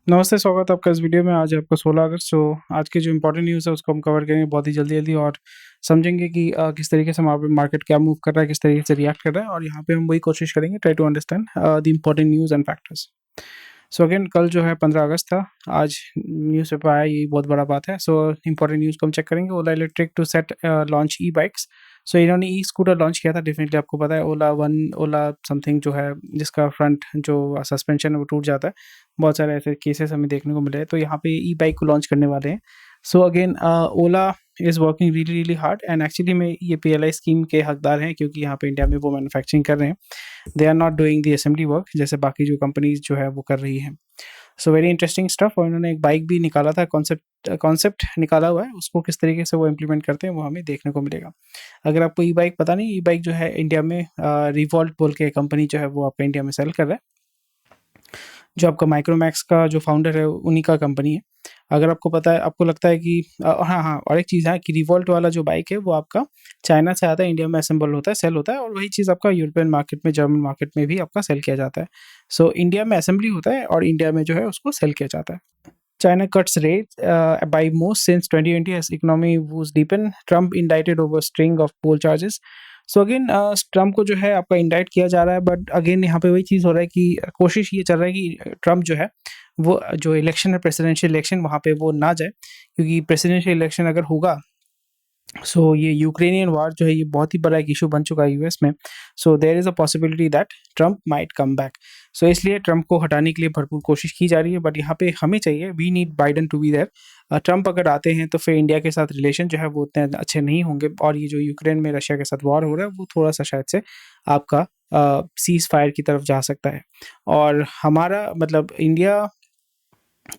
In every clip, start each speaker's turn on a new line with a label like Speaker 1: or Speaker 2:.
Speaker 1: नमस्ते, स्वागत है आपका इस वीडियो में। आज है आपका 16 अगस्त। आज की जो इम्पोर्टेंट न्यूज़ है उसको हम कवर करेंगे बहुत ही जल्दी-जल्दी और समझेंगे कि किस तरीके से मार्केट क्या मूव कर रहा है, किस तरीके से रिएक्ट कर रहा है और यहाँ पे हम वही कोशिश करेंगे try to understand the important news and factors. So again कल जो है 15 अगस्त था। आज न्यूज़ पेपर आया, यही बहुत बड़ा बात है। सो इम्पोर्टेंट न्यूज़ को हम चेक करेंगे। ओला electric to set launch E bikes. सो इन्होंने ई स्कूटर लॉन्च किया था। डेफिनेटली आपको पता है ओला वन, ओला समथिंग जो है जिसका फ्रंट जो सस्पेंशन है वो टूट जाता है। बहुत सारे ऐसे केसेस हमें देखने को मिले हैं। तो यहाँ पे ई बाइक को लॉन्च करने वाले हैं। So again Ola is working really really hard and actually में ये पीएलआई स्कीम के हकदार हैं, क्योंकि यहाँ पे इंडिया में वो मैन्युफैक्चरिंग कर रहे हैं। They are not doing the assembly work जैसे बाकी जो कंपनीज जो है वो कर रही हैं। So very interesting stuff. और इन्होंने एक बाइक भी निकाला था, कॉन्सेप्ट निकाला हुआ है। उसको किस तरीके से वो इम्प्लीमेंट करते हैं वो हमें देखने को मिलेगा। अगर आपको ई बाइक पता नहीं, ई बाइक जो है इंडिया में रिवॉल्ट बोल के कंपनी जो है वो आपका इंडिया में सेल कर रहा है। जो आपका माइक्रोमैक्स का जो फाउंडर है उन्हीं का कंपनी है। अगर आपको पता है, आपको लगता है कि हाँ, और एक चीज़ है कि रिवॉल्ट वाला जो बाइक है वो आपका चाइना से आता है, इंडिया में असेंबल होता है, सेल होता है, और वही चीज़ आपका यूरोपियन मार्केट में, जर्मन मार्केट में भी आपका सेल किया जाता है। सो इंडिया में असेंबली होता है और इंडिया में जो है उसको सेल किया जाता है। China cuts rates by most since 2020 as economy woes deepen. Trump indicted over string of poll charges. So again Trump को जो है आपका इंडाइट किया जा रहा है, बट अगेन यहाँ पे वही चीज़ हो रहा है कि कोशिश ये चल रहा है कि ट्रम्प जो है वो जो इलेक्शन है, प्रेसिडेंशियल इलेक्शन, वहाँ पे वो ना जाए, क्योंकि प्रेसिडेंशियल इलेक्शन अगर होगा सो ये यूक्रेनियन वार जो है ये बहुत ही बड़ा एक इशू बन चुका है यूएस में। So there is a possibility that Trump might come back. So इसलिए ट्रम्प को हटाने के लिए भरपूर कोशिश की जा रही है, बट यहाँ पे हमें चाहिए, we need Biden to be there. Trump अगर आते हैं तो फिर इंडिया के साथ रिलेशन जो है वो उतने अच्छे नहीं होंगे, और ये जो यूक्रेन में रशिया के साथ वॉर हो रहा है वो थोड़ा सा शायद से आपका सीज़ फायर की तरफ जा सकता है। और हमारा मतलब इंडिया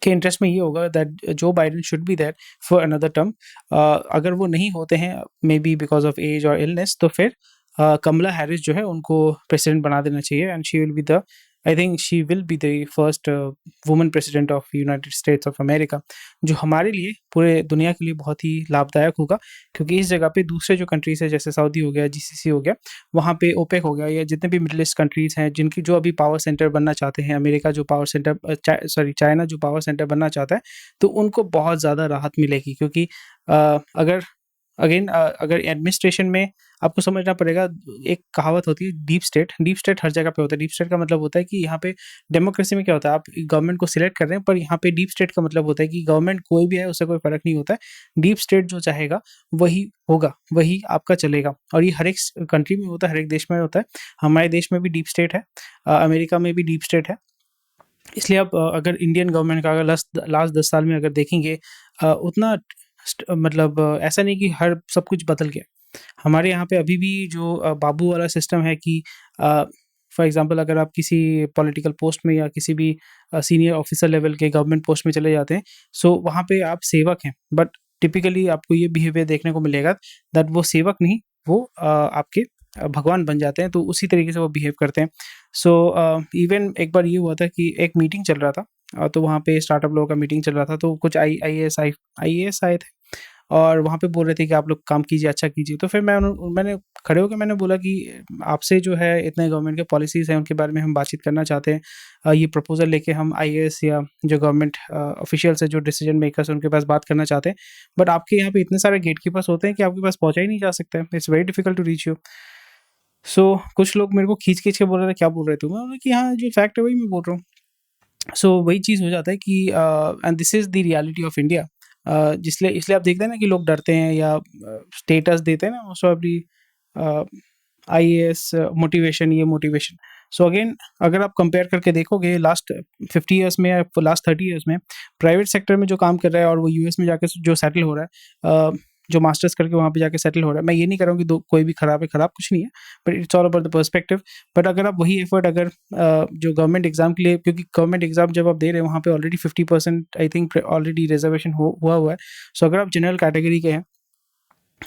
Speaker 1: के इंटरेस्ट में ये होगा that Joe Biden should be there for another term. अगर वो नहीं होते हैं, maybe because of age और इलनेस, तो फिर कमला हैरिस जो है उनको प्रेसिडेंट बना देना चाहिए, and she will be the, I think she will be the first woman president of United states of America, जो हमारे लिए, पूरे दुनिया के लिए बहुत ही लाभदायक होगा। क्योंकि इस जगह पे दूसरे जो कंट्रीज है, जैसे सऊदी हो गया, जीसीसी हो गया, वहाँ पे ओपेक हो गया, या जितने भी मिडिल ईस्ट कंट्रीज हैं जिनकी जो अभी पावर सेंटर बनना चाहते हैं, अमेरिका जो पावर सेंटर, चाइना जो पावर सेंटर बनना चाहता है, तो उनको बहुत ज़्यादा राहत मिलेगी। क्योंकि अगर अगेन अगर एडमिनिस्ट्रेशन में आपको समझना पड़ेगा, एक कहावत होती है डीप स्टेट हर जगह पे होता है। डीप स्टेट का मतलब होता है कि यहाँ पे डेमोक्रेसी में क्या होता है, आप गवर्नमेंट को सिलेक्ट कर रहे हैं, पर यहाँ पे डीप स्टेट का मतलब होता है कि गवर्नमेंट कोई भी है उससे कोई फर्क नहीं होता है। डीप स्टेट जो चाहेगा वही होगा, वही आपका चलेगा, और ये हर एक कंट्री में होता है, हर एक देश में होता है। हमारे देश में भी डीप स्टेट है, अमेरिका में भी डीप स्टेट है। इसलिए आप अगर इंडियन गवर्नमेंट का अगर लास्ट 10 साल में अगर देखेंगे, उतना मतलब ऐसा नहीं कि हर सब कुछ बदल गया। हमारे यहाँ पे अभी भी जो बाबू वाला सिस्टम है कि फॉर एग्जांपल अगर आप किसी पॉलिटिकल पोस्ट में या किसी भी सीनियर ऑफिसर लेवल के गवर्नमेंट पोस्ट में चले जाते हैं, सो वहाँ पे आप सेवक हैं, बट टिपिकली आपको ये बिहेवियर देखने को मिलेगा दैट वो सेवक नहीं, वो आपके भगवान बन जाते हैं, तो उसी तरीके से वो बिहेव करते हैं। सो इवन एक बार ये हुआ था कि एक मीटिंग चल रहा था, तो वहाँ पे स्टार्टअप लोगों का मीटिंग चल रहा था, तो कुछ आईएएस आए थे और वहाँ पे बोल रहे थे कि आप लोग काम कीजिए, अच्छा कीजिए। तो फिर मैंने खड़े होके मैंने बोला कि आपसे जो है इतने गवर्नमेंट के पॉलिसीज़ हैं उनके बारे में हम बातचीत करना चाहते हैं। ये प्रपोज़ल लेके हम आईएएस या जो गवर्नमेंट ऑफिशियल्स है, जो डिसीजन मेकर्स हैं, उनके पास बात करना चाहते हैं। बट आपके यहाँ पे इतने सारे गेटकीपर्स होते हैं कि आपके पास पहुँचा ही नहीं जा सकता है। It's very difficult to reach you. So कुछ लोग मेरे को खींच-खींच के बोल रहे थे, "क्या बोल रहे तू?" मैं बोला कि हाँ, जो फैक्ट है वही मैं बोल रहा हूँ। सो वही चीज़ हो जाता है कि and this is the reality of India. जिसलिए इसलिए आप देखते हैं ना कि लोग डरते हैं या स्टेटस देते हैं ना, मोस्ट ऑफली आईएएस मोटिवेशन, ये मोटिवेशन। सो अगेन अगर आप कंपेयर करके देखोगे लास्ट 50 इयर्स में या लास्ट 30 इयर्स में, प्राइवेट सेक्टर में जो काम कर रहा है और वो यूएस में जाके जो सेटल हो रहा है, जो मास्टर्स करके वहाँ पे जाके सेटल हो रहा है, मैं ये नहीं कर रहा हूँ कि कोई भी खराब है, खराब कुछ नहीं है, but it's all about the perspective. But अगर आप वही एफर्ट अगर जो गवर्नमेंट एग्जाम के लिए, क्योंकि गवर्नमेंट एग्जाम जब आप दे रहे हैं वहाँ पे already 50% I think already reservation हुआ है। सो अगर आप जनरल कैटेगरी के हैं,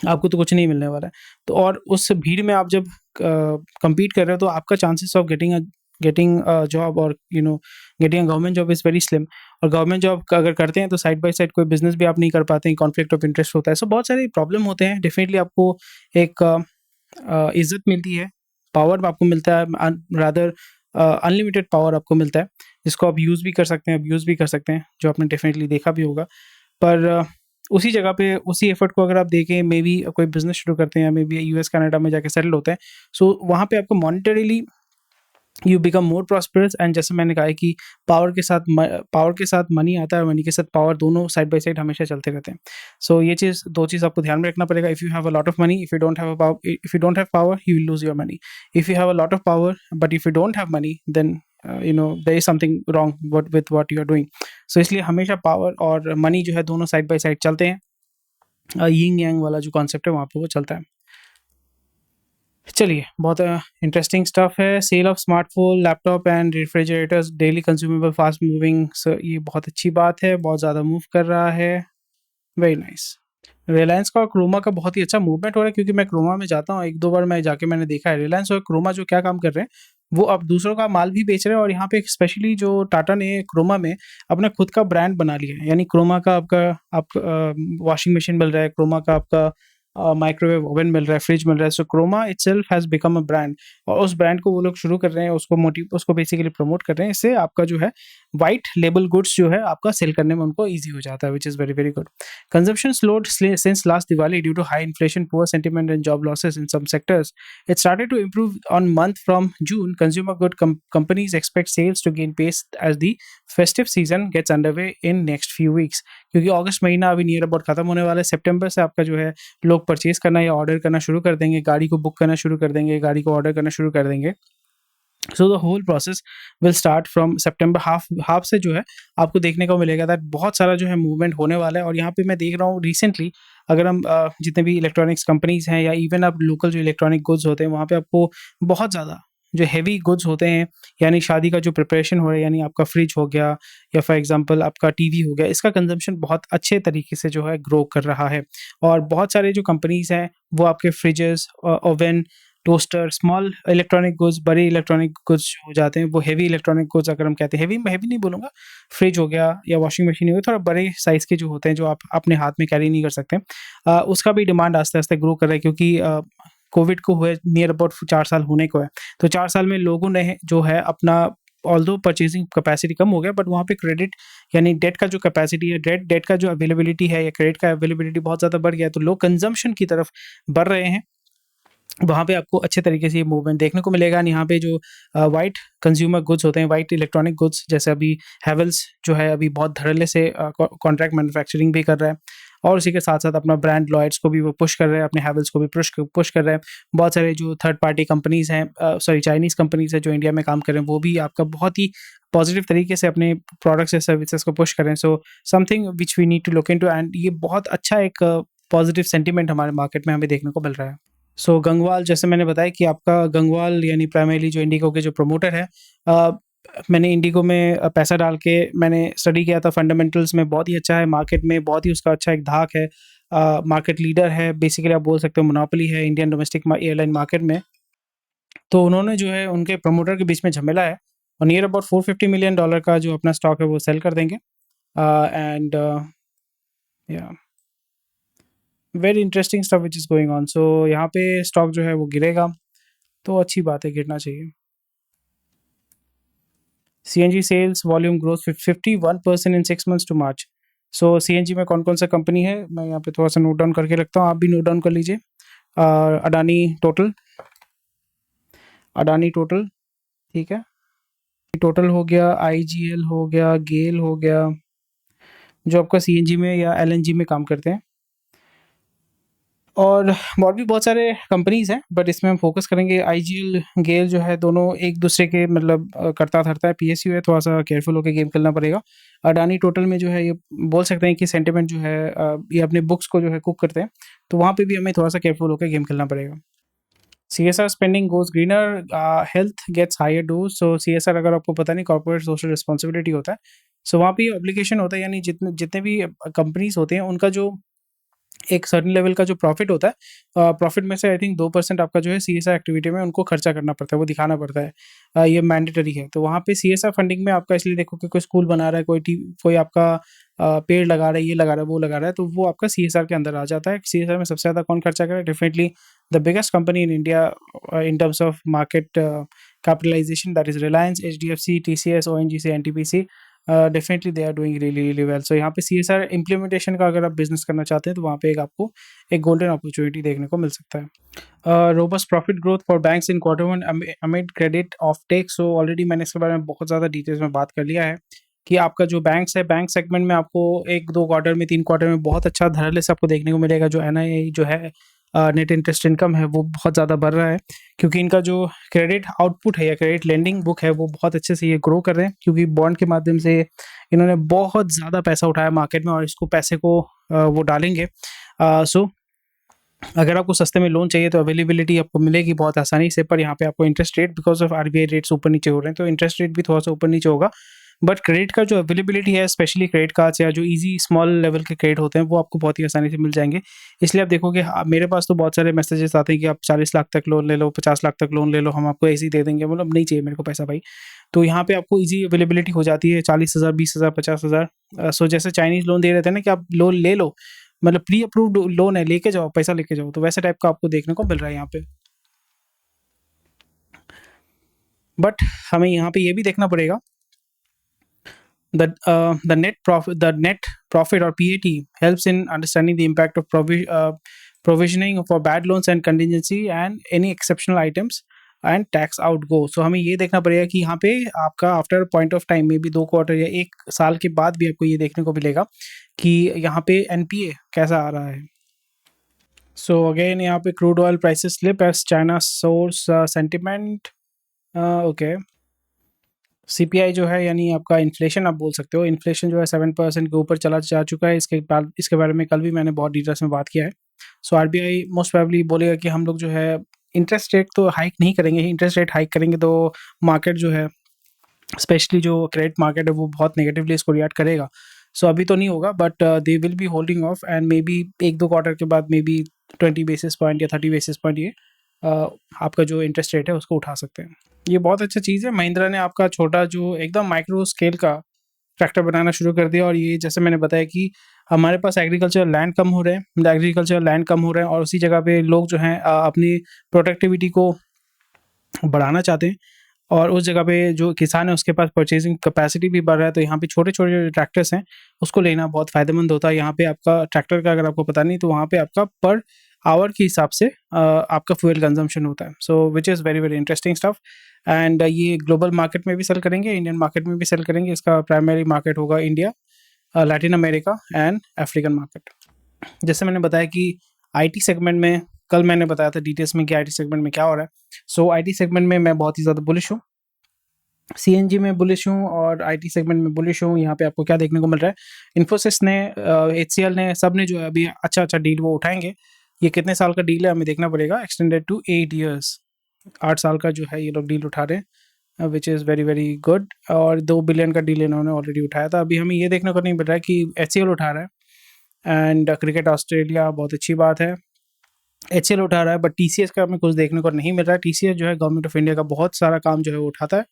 Speaker 1: आपको तो कुछ नहीं मिलने वाला है। तो और उस भीड़ में आप जब कम्पीट कर रहे हो, तो आपका चांसेस ऑफ गेटिंग जॉब और getting a government job is very slim. और गवर्नमेंट जॉब अगर करते हैं तो साइड बाय साइड कोई बिजनेस भी आप नहीं कर पाते हैं, कॉन्फ्लिक्ट ऑफ इंटरेस्ट होता है। सो बहुत सारे प्रॉब्लम होते हैं। डेफिनेटली आपको एक इज़्ज़त मिलती है, पावर आपको मिलता है, रादर अनलिमिटेड पावर आपको मिलता है, जिसको आप यूज़ भी कर सकते हैं, अब्यूज़ भी कर सकते हैं, जो आपने डेफ़िनेटली देखा भी होगा। पर उसी जगह पे उसी एफ़र्ट को अगर आप देखें, मे बी कोई बिज़नेस शुरू करते हैं या मे बी यूएस, कनाडा में जाके सेटल होते हैं, सो वहाँ पे आपको monetarily you become more prosperous, and जैसे मैंने कहा है कि पावर के साथ मनी आता है और मनी के साथ पावर, दोनों साइड बाय साइड हमेशा चलते रहते हैं। सो ये चीज़, 2 चीज़ आपको ध्यान में रखना पड़ेगा। If you have a lot of money, if you don't have power, you will lose your money. If you have a lot of power but if you don't have money, then there is something wrong what you are doing. So इसलिए हमेशा power और money जो है दोनों side by side चलते हैं। Ying यांग वाला जो कॉन्सेप्ट है वहाँ पे वो चलता है। चलिए, बहुत इंटरेस्टिंग स्टफ है। Sale of smartphone, laptop and refrigerators, daily consumable, fast moving, ये बहुत अच्छी बात है, बहुत ज़्यादा मूव कर रहा है। Very nice. रिलायंस का और क्रोमा का बहुत ही अच्छा मूवमेंट हो रहा है, क्योंकि मैं क्रोमा में जाता हूँ, 1-2 बार मैं जाके मैंने देखा है। रिलायंस और क्रोमा जो क्या काम कर रहे हैं, वो अब दूसरों का माल भी बेच रहे हैं, और यहाँ पे स्पेशली जो टाटा ने क्रोमा में अपना खुद का ब्रांड बना लिया है। यानी क्रोमा का आपका वॉशिंग मशीन मिल रहा है, क्रोमा का आपका माइक्रोवेव ओवन मिल रहा है, फ्रिज मिल रहा है। So Croma itself has become a brand, और उस ब्रांड को वो लोग शुरू कर रहे हैं, उसको बेसिकली प्रमोट कर रहे हैं। इससे आपका जो है व्हाइट लेबल गुड्स जो है आपका सेल करने में उनको ईज़ी हो जाता है, which is very, very good. Consumption slowed since last Diwali due to high inflation, poor sentiment, and job losses in some sectors. It started to improve on month from June. Consumer good companies expect sales to gain pace as the festive season gets underway in next few weeks. क्योंकि अगस्त महीना अभी near about खत्म होने वाला है, सितंबर से आपका जो है लोग परचेज करना या ऑर्डर करना शुरू कर देंगे, गाड़ी को बुक करना शुरू कर देंगे, गाड़ी को ऑर्डर करना शुरू कर देंगे। So the whole process will start from September half से जो है आपको देखने को मिलेगा दैट बहुत सारा जो है मूवमेंट होने वाला है। और यहाँ पे मैं देख रहा हूँ रिसेंटली, अगर हम जितने भी इलेक्ट्रॉनिक्स कंपनीज हैं या इवन अब लोकल जो इलेक्ट्रॉनिक गुड्स होते हैं, वहाँ पे आपको बहुत ज़्यादा जो हेवी गुड्स होते हैं, यानी शादी का जो प्रिपरेशन हो रहा है, यानी आपका फ्रिज हो गया या फॉर एग्जांपल आपका टीवी हो गया, इसका कंजम्पशन बहुत अच्छे तरीके से जो है ग्रो कर रहा है। और बहुत सारे जो कंपनीज हैं वो आपके freezes, oven, toaster, small electronic goods, बड़े इलेक्ट्रॉनिक गुड्स हो जाते हैं, वो हेवी इलेक्ट्रॉनिक गुड्स अगर हम कहते हैं, हेवी हेवी नहीं बोलूँगा, फ्रिज हो गया या वॉशिंग मशीन हो गया, थोड़ा बड़े साइज़ के जो होते हैं, जो आप अपने हाथ में कैरी नहीं कर सकते, उसका भी डिमांड आस्ते-आस्ते ग्रो कर रहा है, क्योंकि कोविड को हुए नियर अबाउट 4 साल होने को है। तो 4 साल में लोगों ने जो है अपना, ऑल्दो परचेजिंग कैपेसिटी कम हो गया, बट वहाँ पे क्रेडिट यानी डेट का जो कैपेसिटी है, डेट का जो अवेलेबिलिटी है या क्रेडिट का अवेलेबिलिटी बहुत ज़्यादा बढ़ गया है, तो लोग कंजम्पशन की तरफ बढ़ रहे हैं। वहाँ पे आपको अच्छे तरीके से ये मूवमेंट देखने को मिलेगा। एंड यहाँ पे जो व्हाइट कंज्यूमर गुड्स होते हैं, व्हाइट इलेक्ट्रॉनिक गुड्स, जैसे अभी हैवेल्स जो है अभी बहुत धड़ल्ले से कॉन्ट्रैक्ट मैन्युफैक्चरिंग भी कर रहा है, और उसी के साथ-साथ अपना ब्रांड लॉयड्स को भी वो पुश कर रहे हैं, अपने हैवेल्स को भी पुश कर रहे हैं। बहुत सारे जो थर्ड पार्टी कंपनीज़ हैं, चाइनीज़ कंपनीज़ हैं जो इंडिया में काम कर रहे हैं, वो भी आपका बहुत ही पॉजिटिव तरीके से अपने प्रोडक्ट्स या सर्विसेज़ को पुश कर रहे हैं। So something which we need to look into, and ये बहुत अच्छा एक पॉजिटिव सेंटिमेंट हमारे मार्केट में हमें देखने को मिल रहा है। सो गंगवाल, जैसे मैंने बताया कि आपका गंगवाल यानी प्राइमरीली जो इंडिगो के जो प्रमोटर है, अ, मैंने इंडिगो में पैसा डाल के मैंने स्टडी किया था, फंडामेंटल्स में बहुत ही अच्छा है, मार्केट में बहुत ही उसका अच्छा एक धाक है, मार्केट लीडर है, बेसिकली आप बोल सकते हो मोनोपोली है इंडियन डोमेस्टिक एयरलाइन मार्केट में। तो उन्होंने जो है उनके प्रमोटर के बीच में झमेला है, और नियर अबाउट $450 मिलियन का जो अपना स्टॉक है वो सेल कर देंगे। And yeah very interesting stuff which is going on. So यहाँ पे स्टॉक जो है वो गिरेगा, तो अच्छी बात है, गिरना चाहिए। CNG sales volume growth 51% in 6 months to March. So CNG में कौन-कौन सा कंपनी है, मैं यहाँ पे थोड़ा-सा नोट डाउन करके रखता हूँ, आप भी नोट डाउन कर लीजिए। अडानी टोटल, अडानी टोटल, ठीक है? टोटल हो गया, आईजीएल हो गया, गेल हो गया, जो आपका सीएनजी में या एलएनजी में काम करते हैं। और भी बहुत सारे कंपनीज़ हैं, बट इसमें हम फ़ोकस करेंगे आईजीएल, गेल जो है, दोनों एक दूसरे के मतलब करता-धरता है, पीएसयू है, थोड़ा-सा केयरफुल होके गेम खेलना पड़ेगा। अडानी टोटल में जो है ये बोल सकते हैं कि सेंटिमेंट जो है, ये अपने बुक्स को जो है कुक करते हैं, तो वहाँ पे भी हमें थोड़ा-सा केयरफुल होके गेम खेलना पड़ेगा। CSR spending goes greener, health gets higher dose. So CSR अगर आपको पता नहीं, कॉर्पोरेट सोशल रिस्पॉन्सिबिलिटी होता है। सो वहाँ पे ये ऑब्लिगेशन होता है, यानी जितने जितने भी कंपनीज़ होते हैं, उनका जो एक सर्टेन लेवल का जो प्रॉफिट होता है, प्रॉफिट में से आई थिंक 2% आपका जो है सीएसआर एक्टिविटी में उनको खर्चा करना पड़ता है, वो दिखाना पड़ता है। ये मैंडेटरी है। तो वहाँ पे सीएसआर फंडिंग में आपका इसलिए देखो कि कोई स्कूल बना रहा है, कोई आपका पेड़ लगा रहा है, ये लगा रहा है, वो लगा रहा है, तो वो आपका सीएसआर के अंदर आ जाता है। सीएसआर में सबसे ज़्यादा कौन खर्चा करे? Definitely the biggest company in India in terms of market capitalization, that is Reliance, HDFC, TCS, ONGC, NTPC, definitely they are doing really really well. So यहाँ पे CSR इम्प्लीमेंटेशन का अगर आप बिजनेस करना चाहते हैं तो वहाँ पे एक आपको एक गोल्डन अपॉर्चुनिटी देखने को मिल सकता है। Robust profit growth for banks in Q1 amid credit offtake. So already मैंने इसके बारे में बहुत ज़्यादा डिटेल्स में बात कर लिया है कि आपका जो बैंक्स है, बैंक सेगमेंट में आपको 1-2 क्वार्टर में 3 क्वार्टर में बहुत अच्छा धड़ल्ले से आपको देखने को मिलेगा। जो NII जो है नेट इंटरेस्ट इनकम है वो बहुत ज़्यादा बढ़ रहा है, क्योंकि इनका जो क्रेडिट आउटपुट है या क्रेडिट लेंडिंग बुक है वो बहुत अच्छे से ये ग्रो कर रहे हैं, क्योंकि बॉन्ड के माध्यम से इन्होंने बहुत ज़्यादा पैसा उठाया मार्केट में और इसको पैसे को वो डालेंगे। सो अगर आपको सस्ते में लोन चाहिए तो अवेलेबिलिटी आपको मिलेगी बहुत आसानी से, पर यहाँ पे आपको interest rate because of RBI rates ऊपर नीचे हो रहे हैं तो इंटरेस्ट रेट भी थोड़ा सा ऊपर नीचे होगा। बट क्रेडिट का जो अवेलेबिलिटी है, स्पेशली क्रेडिट कार्ड्स या जो इजी स्मॉल लेवल के क्रेडिट होते हैं वो आपको बहुत ही आसानी से मिल जाएंगे। इसलिए आप देखोगे मेरे पास तो बहुत सारे मैसेजेस आते हैं कि आप 40 लाख तक लोन ले लो, 50 लाख तक लोन ले लो, हम आपको ऐसे ही दे देंगे। मतलब नहीं चाहिए मेरे को पैसा भाई। तो यहाँ पे आपको इजी अवेलेबिलिटी हो जाती है 40,000, 20,000, 50,000। सो जैसे चाइनीज लोन दे रहे थे ना कि आप लोन ले लो, मतलब प्री अप्रूव्ड लोन है, लेके जाओ, पैसा लेके जाओ, तो वैसे टाइप का आपको देखने को मिल रहा है यहाँ पे। बट हमें यहाँ पे ये भी देखना पड़ेगा the net profit or PAT helps in understanding the impact of provisioning for bad loans and contingency and any exceptional items and tax outgo। so हमें ये देखना पड़ेगा कि यहाँ पे आपका आफ्टर पॉइंट ऑफ टाइम में भी 2 क्वार्टर या 1 साल के बाद भी आपको ये देखने को मिलेगा कि यहाँ पे NPA कैसा आ रहा है। सो अगेन यहाँ पे crude oil prices slip as China sours sentiment. Okay, CPI जो है यानी आपका इन्फ्लेशन आप बोल सकते हो, इन्फ्लेशन जो है 7% के ऊपर चला जा चुका है। इसके बारे में कल भी मैंने बहुत डिटेल्स में बात किया है। सो RBI मोस्ट प्रोबेबली बोलेगा कि हम लोग जो है इंटरेस्ट रेट तो हाइक नहीं करेंगे, इंटरेस्ट रेट हाइक करेंगे तो मार्केट जो है, स्पेशली जो क्रेडिट मार्केट है वो बहुत नेगेटिवली इसको रिएक्ट करेगा। सो अभी तो नहीं होगा, but they will be holding of and may be 1-2 quarter के बाद मे बी 20 बेसिस पॉइंट या 30 बेसिस पॉइंट ये आपका जो इंटरेस्ट रेट है उसको उठा सकते हैं। ये बहुत अच्छा चीज़ है। महिंद्रा ने आपका छोटा जो एकदम माइक्रो स्केल का ट्रैक्टर बनाना शुरू कर दिया, और ये जैसे मैंने बताया कि हमारे पास एग्रीकल्चर लैंड कम हो रहे हैं, और उसी जगह पे लोग जो हैं अपनी प्रोडक्टिविटी को बढ़ाना चाहते हैं, और उस जगह पे जो किसान है उसके पास परचेजिंग कैपेसिटी भी बढ़ रहा है। तो यहाँ पे छोटे छोटे जो ट्रैक्टर्स हैं उसको लेना बहुत फ़ायदेमंद होता है। यहाँ पे आपका ट्रैक्टर का अगर आपको पता नहीं तो वहाँ पे आपका पर आवर के हिसाब से आपका फ्यूल कंजम्पशन होता है। So which is very very interesting stuff. And ये ग्लोबल मार्केट में भी सेल करेंगे, इंडियन मार्केट में भी सेल करेंगे। इसका प्राइमरी मार्केट होगा India, Latin America and African market. जैसे मैंने बताया कि IT सेगमेंट में, कल मैंने बताया था डिटेल्स में कि IT सेगमेंट में क्या हो रहा है। सो IT सेगमेंट में मैं बहुत ही ज़्यादा बुलिश हूँ, CNG में बुलिश हूँ और IT सेगमेंट में बुलिश हूँ। यहाँ पे आपको क्या देखने को मिल रहा है, इन्फोसिस ने, HCL ने, सब ने जो है अभी अच्छा अच्छा डील वो उठाएंगे। ये कितने साल का डील है हमें देखना पड़ेगा, एक्सटेंडेड टू 8 ईयर्स, 8 साल का जो है ये लोग डील उठा रहे हैं, विच इज़ वेरी वेरी गुड। और 2 बिलियन का डील इन्होंने ऑलरेडी उठाया था। अभी हमें ये देखने को नहीं मिल रहा है कि HCL उठा रहा है, एंड क्रिकेट ऑस्ट्रेलिया बहुत अच्छी बात है, HCL उठा रहा है, बट TCS का हमें कुछ देखने को नहीं मिल रहा है। TCS जो है गवर्नमेंट ऑफ इंडिया का बहुत सारा काम जो है वो उठाता है।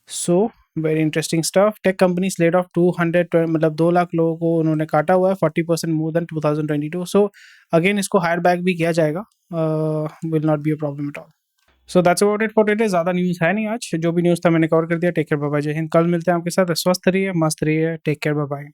Speaker 1: So very interesting stuff. Tech companies laid off 200, मतलब 2 लाख लोगों को उन्होंने काटा हुआ है, 40% मोर देन 2022। सो अगेन इसको हायर बैक भी किया जाएगा, will not be a problem at all. So that's about it for today. ज़्यादा न्यूज़ है नहीं आज, जो भी न्यूज़ था मैंने कवर कर दिया। टेक केयर, बाय बाय, जय हिंद। कल मिलते हैं आपके साथ। स्वस्थ रहिए, मस्त रहिए, टेक केयर, बाय बाय।